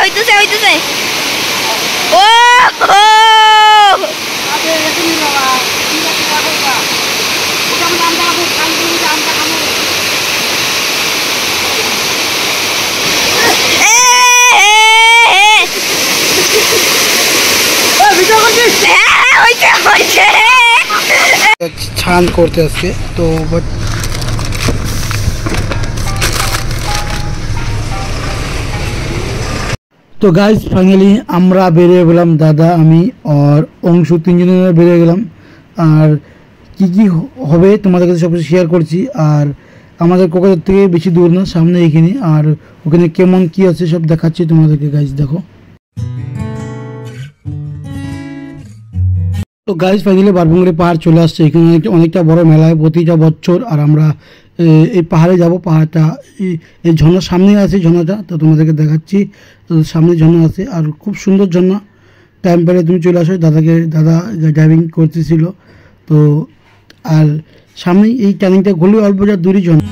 হইতেছে হইতেছে। ও ছান করতে আসছে তো তো গাইজ ফাইনালি আমরা বেরিয়ে গেলাম, দাদা আমি আর অংশু তিনজনে বেরিয়ে গেলাম। আর কি কি হবে তোমাদের কাছে সব কিছু শেয়ার করছি। আর আমাদের কোকরাঝার থেকে বেশি দূর না, সামনে এখানে। আর ওখানে কেমন কি আছে সব দেখাচ্ছি তোমাদেরকে গাইজ, দেখো। তো গাইজ ফাইনালি বারবঙ্গড়ি পাহাড় চলে আসছে। এখানে অনেকটা বড় মেলা হয় প্রতিটা বছর। আর আমরা এই পাহাড়ে যাব। পাহাড়টা এই ঝর্ণার সামনে আছে, ঝর্ণাটা তো তোমাদেরকে দেখাচ্ছি। তো সামনে ঝর্ণা আছে আর খুব সুন্দর ঝর্ণা। টাইম পেলে তুমি চলে আসো। দাদা ড্রাইভিং করতেছিল তো। আর সামনে এই টার্নিংটা ঘুরলে অল্প যা দূরই ঝর্ণা।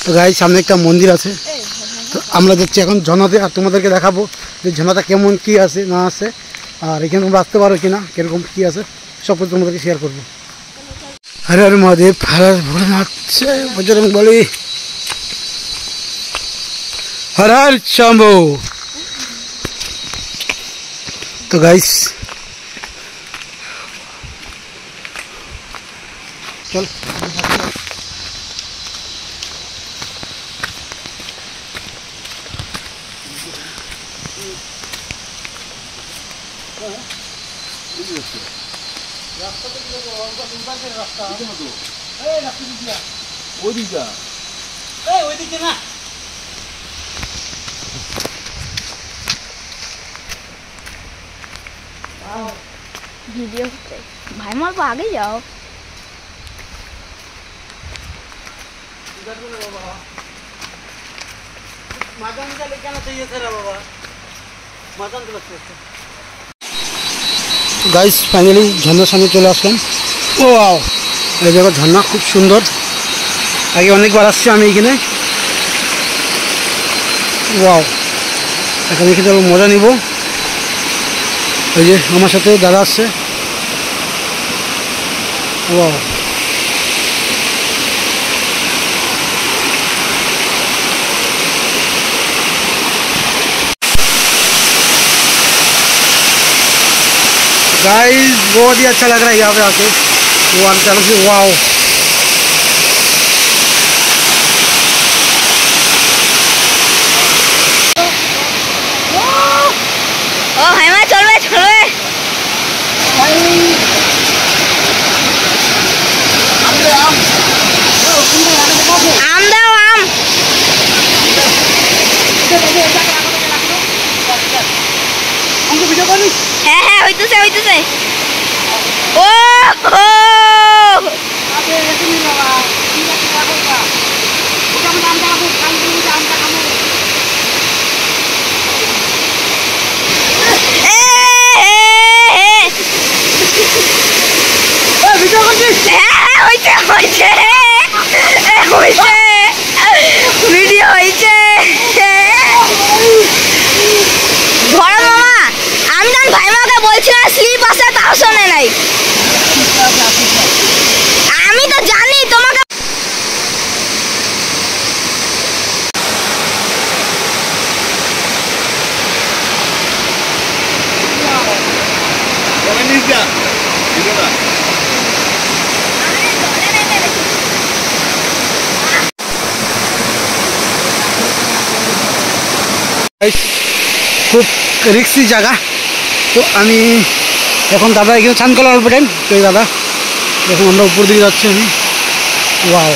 তো গাইজ সামনে একটা মন্দির আছে, তো আমরা যাচ্ছি এখন ঝর্ণাতে। আর তোমাদেরকে দেখাবো যে ঝর্ণাটা কেমন কি আছে না আছে। আর এখানে তোমরা আসতে পারো কিনা, কিরকম কি আছে সব কিছু তোমাদেরকে শেয়ার করবো। হরে হরে মহাদেব, হরে ভোলেনাথ, বজরং বলি, হর হর শম্ভু। তো গাইজ চল ভিডিও ভাই মার আগে যাও। গাইস ফাইনালি ঝর্ণার সামনে চলে আসলাম। ও এই দেখো ঝর্ণা খুব সুন্দর। আগে অনেকবার আসছি আমি এখানে। ওয়াও, এখানে এখানে মজা নিব। এই যে আমার সাথে দাদা আসছে। ওয়াও, गाइस बहुत ही अच्छा लग रहा है यहाँ पे आके। वाओ, ও ভাই মা চলবে চলবে। আম দাও আম। হ্যাঁ হ্যাঁ হইতেছে হইতেছে। ও ভিডিও হয়েছে। ধরো মামা, আমি যখন ভাইমাকে বলছিলাম স্লিপ আছে তাও শোনে নাই। আমি তো জানি তোমাকে। খুব রিক্সি জায়গা। তো আমি এখন দাদা এখানে স্নান করলাম অল্প টাইম। তো এই দাদা এখন আমরা উপর দিকে যাচ্ছি আমি। ওয়াও,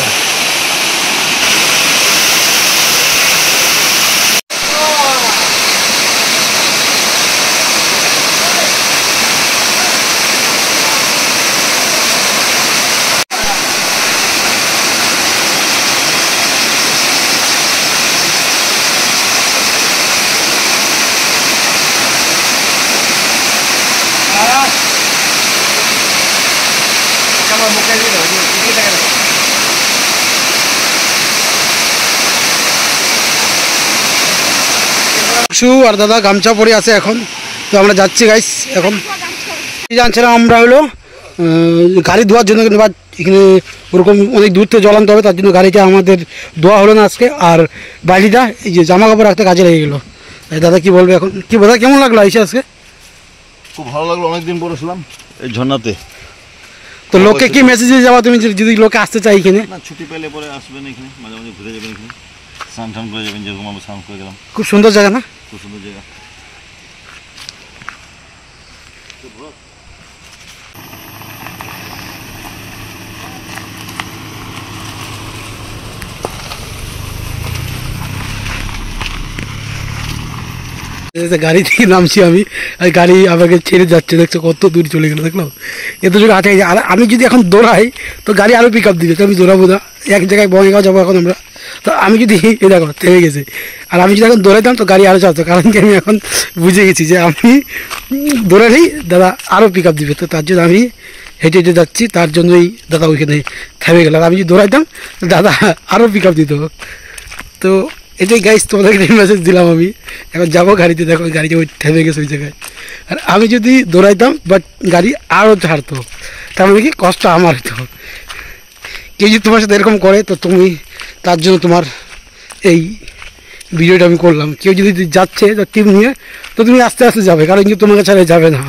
অংশু আর দাদা গামছা পরে আছে এখন। তো আমরা যাচ্ছি গাইস এখন। জানছিলাম আমরা হলো গাড়ি ধোয়ার জন্য, কিন্তু এখানে ওরকম অনেক দূর থেকে জল আনতে হবে, তার জন্য গাড়িটা আমাদের ধোয়া হলো না আজকে। আর বাড়িটা এই যে জামা কাপড় রাখতে কাজে লেগে গেলো। দাদা কি বলবে এখন? কি দাদা কেমন লাগলো এসে আজকে? খুব ভালো লাগলো, অনেকদিন পরে ছিলাম এই ঝর্ণাতে। তো লোককে কি মেসেজ দিয়ে যাওয়া তুমি, যদি লোকে আসতে চাই এখানে? না, ছুটি পেলে পরে আসবেন এখানে, মাঝে মাঝে ঘুরে যাবেন এখানে, স্নান টান করে যাবেন, যেরকম আমরা স্নান করে গেলাম। খুব সুন্দর জায়গা না? খুব সুন্দর জায়গা। গাড়ি থেকে নামছি আমি, আর গাড়ি আমাকে ছেড়ে যাচ্ছে, দেখছো কত দূর চলে গেলো, দেখলাম এত জোরে আছে। আর আমি যদি এখন দৌড়াই তো গাড়ি আরও পিক আপ দিবে, তো আমি দৌড়াবো না। এক জায়গায় বঙ্গাইগাঁও যাবো এখন আমরা। তো আমি যদি এ দেখো থেমে গেছে, আর আমি যদি এখন দৌড়াইতাম তো গাড়ি আরও চাপতো, কারণ কি আমি এখন বুঝে গেছি যে আমি দৌড়ালেই দাদা আরও পিক আপ দিবে। তো তার জন্য আমি হেঁটে হেঁটে যাচ্ছি, তার জন্যই দাদা ওইখানে থেমে গেল। আর আমি যদি দৌড়াইতাম দাদা আরও পিক আপ দিত। তো এটাই গাইস তোমাদেরকে মেসেজ দিলাম আমি। এখন যাবো গাড়িতে, দেখো গাড়িটা ওই থেমে গেছে ওই জায়গায়। আর আমি যদি দৌড়াইতাম বাট গাড়ি আরও ছাড়তো, তার মানে কি কষ্ট আমার হতো। কেউ যদি তোমার সাথে এরকম করে তো তুমি, তার জন্য তোমার এই ভিডিওটা আমি করলাম। কেউ যদি যাচ্ছে টিম নিয়ে তো তুমি আস্তে আস্তে যাবে, কারণ কি তোমাকে ছাড়া যাবে না।